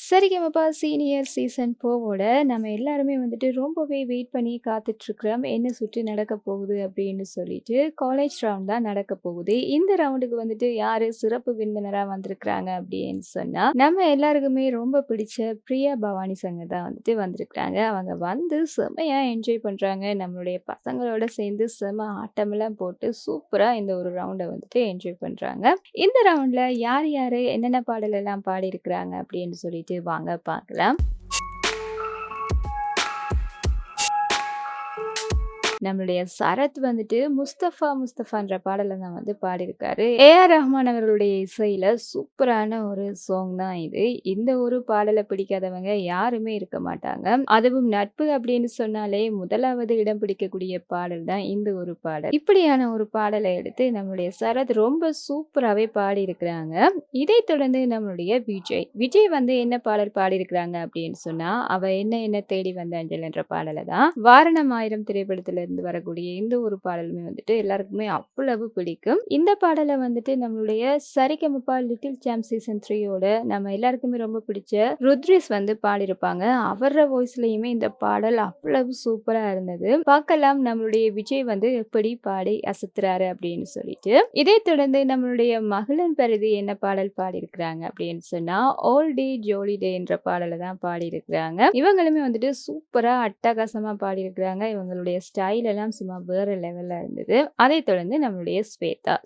Sa Re Ga Ma Pa senior season 4வோட நம்ம எல்லாருமே வந்துட்டு ரொம்பவே வெயிட் பண்ணி காத்துட்ருக்கிறோம். என்ன சுற்று நடக்க போகுது அப்படின்னு சொல்லிட்டு. காலேஜ் ரவுண்ட் தான் நடக்க போகுது. இந்த ரவுண்டுக்கு வந்துட்டு யாரு சிறப்பு விருந்தினரா வந்திருக்கிறாங்க அப்படின்னு சொன்னா, நம்ம எல்லாருக்குமே ரொம்ப பிடிச்ச பிரியா பவானி சங்கர் தான் வந்துட்டு வந்திருக்கிறாங்க. அவங்க வந்து செம்மையா என்ஜாய் பண்றாங்க. நம்மளுடைய பசங்களோட சேர்ந்து செம்ம ஆட்டமெல்லாம் போட்டு சூப்பரா இந்த ஒரு ரவுண்ட வந்துட்டு என்ஜாய் பண்றாங்க. இந்த ரவுண்ட்ல யார் யாரு என்னென்ன பாடல் எல்லாம் பாடியிருக்கிறாங்க அப்படின்னு சொல்லிட்டு வாங்க பார்க்கலாம். நம்மளுடைய சரத் வந்துட்டு முஸ்தபா முஸ்தபான்ற பாடல தான் வந்து பாடியிருக்காரு. ஏஆர் ரஹ்மான் அவர்களுடைய இசையில சூப்பரான ஒரு சாங் தான் இது. இந்த ஒரு பாடல பிடிக்காதவங்க யாருமே இருக்க மாட்டாங்க. அதுவும் நட்பு அப்படின்னு சொன்னாலே முதலாவது இடம் பிடிக்கக்கூடிய பாடல் தான் இந்த ஒரு பாடல். இப்படியான ஒரு பாடலை எடுத்து நம்மளுடைய சரத் ரொம்ப சூப்பராகவே பாடியிருக்கிறாங்க. இதைத் தொடர்ந்து நம்மளுடைய விஜய் வந்து என்ன பாடல் பாடியிருக்கிறாங்க அப்படின்னு சொன்னா, அவ என்ன என்ன தேடி வந்த அஞ்சல் என்ற பாடலை தான் வாரணம் ஆயிரம் திரைப்படத்துல இருந்து வரக்கூடிய இந்த ஒரு பாடலுமே வந்துட்டு எல்லாருக்குமே அவ்வளவு பிடிக்கும். இந்த பாடலை வந்துட்டு நம்மளுடைய சரிகமபா லிட்டில் சாம்ப் சீசன் 3யோட நம்ம எல்லாருக்குமே ரொம்ப பிடிச்ச ருத்ரிஸ் வந்து பாடியிருப்பாங்க. அவர வாய்ஸ்லயுமே இந்த பாடல் அவ்வளவு சூப்பரா இருந்தது. பார்க்கலாம் நம்மளுடைய விஜய் வந்து எப்படி பாடி அசத்துறாரு அப்படின்னு சொல்லிட்டு. இதைத் தொடர்ந்து நம்மளுடைய மகளன் பரிதி என்ன பாடல் பாடியிருக்கிறாங்க அப்படின்னு சொன்னா, ஆல் டே ஜோலி டே என்ற பாடலை தான் பாடியிருக்கிறாங்க. இவங்களுமே வந்துட்டு சூப்பரா அட்டகாசமா பாடியிருக்கிறாங்க. இவங்களுடைய ஸ்டைல் எல்லாம் சும்மா வேற லெவல்ல இருந்தது. அதைத் தொடர்ந்து நம்மளுடைய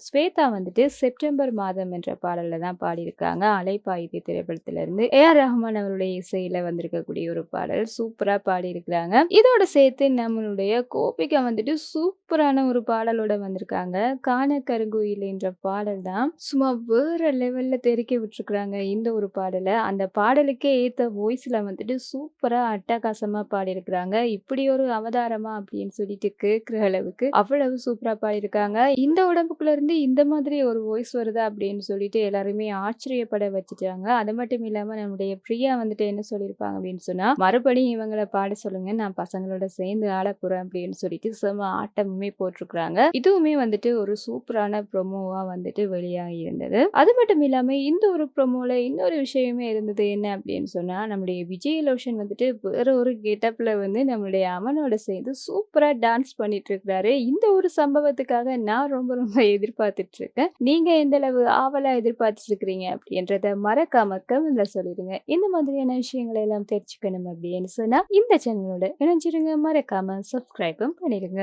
ஸ்வேதா வந்துட்டு செப்டம்பர் மாதம் என்ற பாடல்ல தான் பாடியிருக்காங்க. அலைப்பாயுதே திரைப்படத்துல இருந்து ஏஆர் ரஹ்மான் அவருடைய இசையில வந்திருக்கக்கூடிய ஒரு பாடல் சூப்பரா பாடியிருக்கிறாங்க. இதோட சேர்த்து நம்மளுடைய கோபிகா வந்துட்டு சூப்பரான ஒரு பாடலோட வந்திருக்காங்க. காண கருங்குயில் என்ற பாடல் தான் சும்மா வேற லெவல்ல தெறிக்க விட்டுருக்காங்க. இந்த ஒரு பாடலை அந்த பாடலுக்கே ஏத்த வாய்ஸ்ல வந்துட்டு சூப்பரா அட்டகாசமா பாடியிருக்கிறாங்க. இப்படி ஒரு அவதாரமா அப்படின்னு சொல்லிட்டு கேட்கிற அளவுக்கு அவ்வளவு சூப்பரா பாடியிருக்காங்க. இந்த உடம்புக்குள்ள இருந்து இந்த மாதிரி ஒரு வாய்ஸ் வருதா அப்படின்னு சொல்லிட்டு எல்லாருமே ஆச்சரியப்பட வச்சுட்டாங்க. அது மட்டும் இல்லாம நம்முடைய பிரியா வந்துட்டு என்ன சொல்லியிருப்பாங்க அப்படின்னு சொன்னா, மறுபடியும் இவங்களை பாட சொல்லுங்க, நான் பசங்களோட சேர்ந்து ஆட போறேன் அப்படின்னு சொல்லிட்டு செம ஆட்டமுமே போட்டிருக்கிறாங்க. இதுவுமே வந்துட்டு ஒரு சூப்பரான ப்ரொமோவா வந்துட்டு வெளியாகி இருந்தது. அது மட்டும் இல்லாம இந்த ஒரு ப்ரொமோல இன்னொரு விஷயமே இருந்தது. என்ன அப்படின்னு சொன்னா, நம்முடைய விஜய் லோஷன் வந்துட்டு வேற ஒரு கெட்டப்ல வந்து நம்மளுடைய அமனோட சேர்ந்து சூப்பரா டான்ஸ் பண்ணிட்டு இருக்காரு. இந்த ஒரு சம்பவத்துக்காக நான் ரொம்ப ரொம்ப எதிர்பார்த்துட்டு இருக்கேன். நீங்க எந்த அளவு ஆவலா எதிர்பார்த்துட்டு இருக்கிறீங்க அப்படின்றத மறக்காம கமெண்ட்ல சொல்லிடுங்க. இந்த மாதிரியான விஷயங்களை எல்லாம் தெரிஞ்சுக்கணும் அப்படின்னு சொன்னா இந்த சேனலோட இணைஞ்சிருங்க. மறக்காம சப்ஸ்கிரைபும் பண்ணிடுங்க.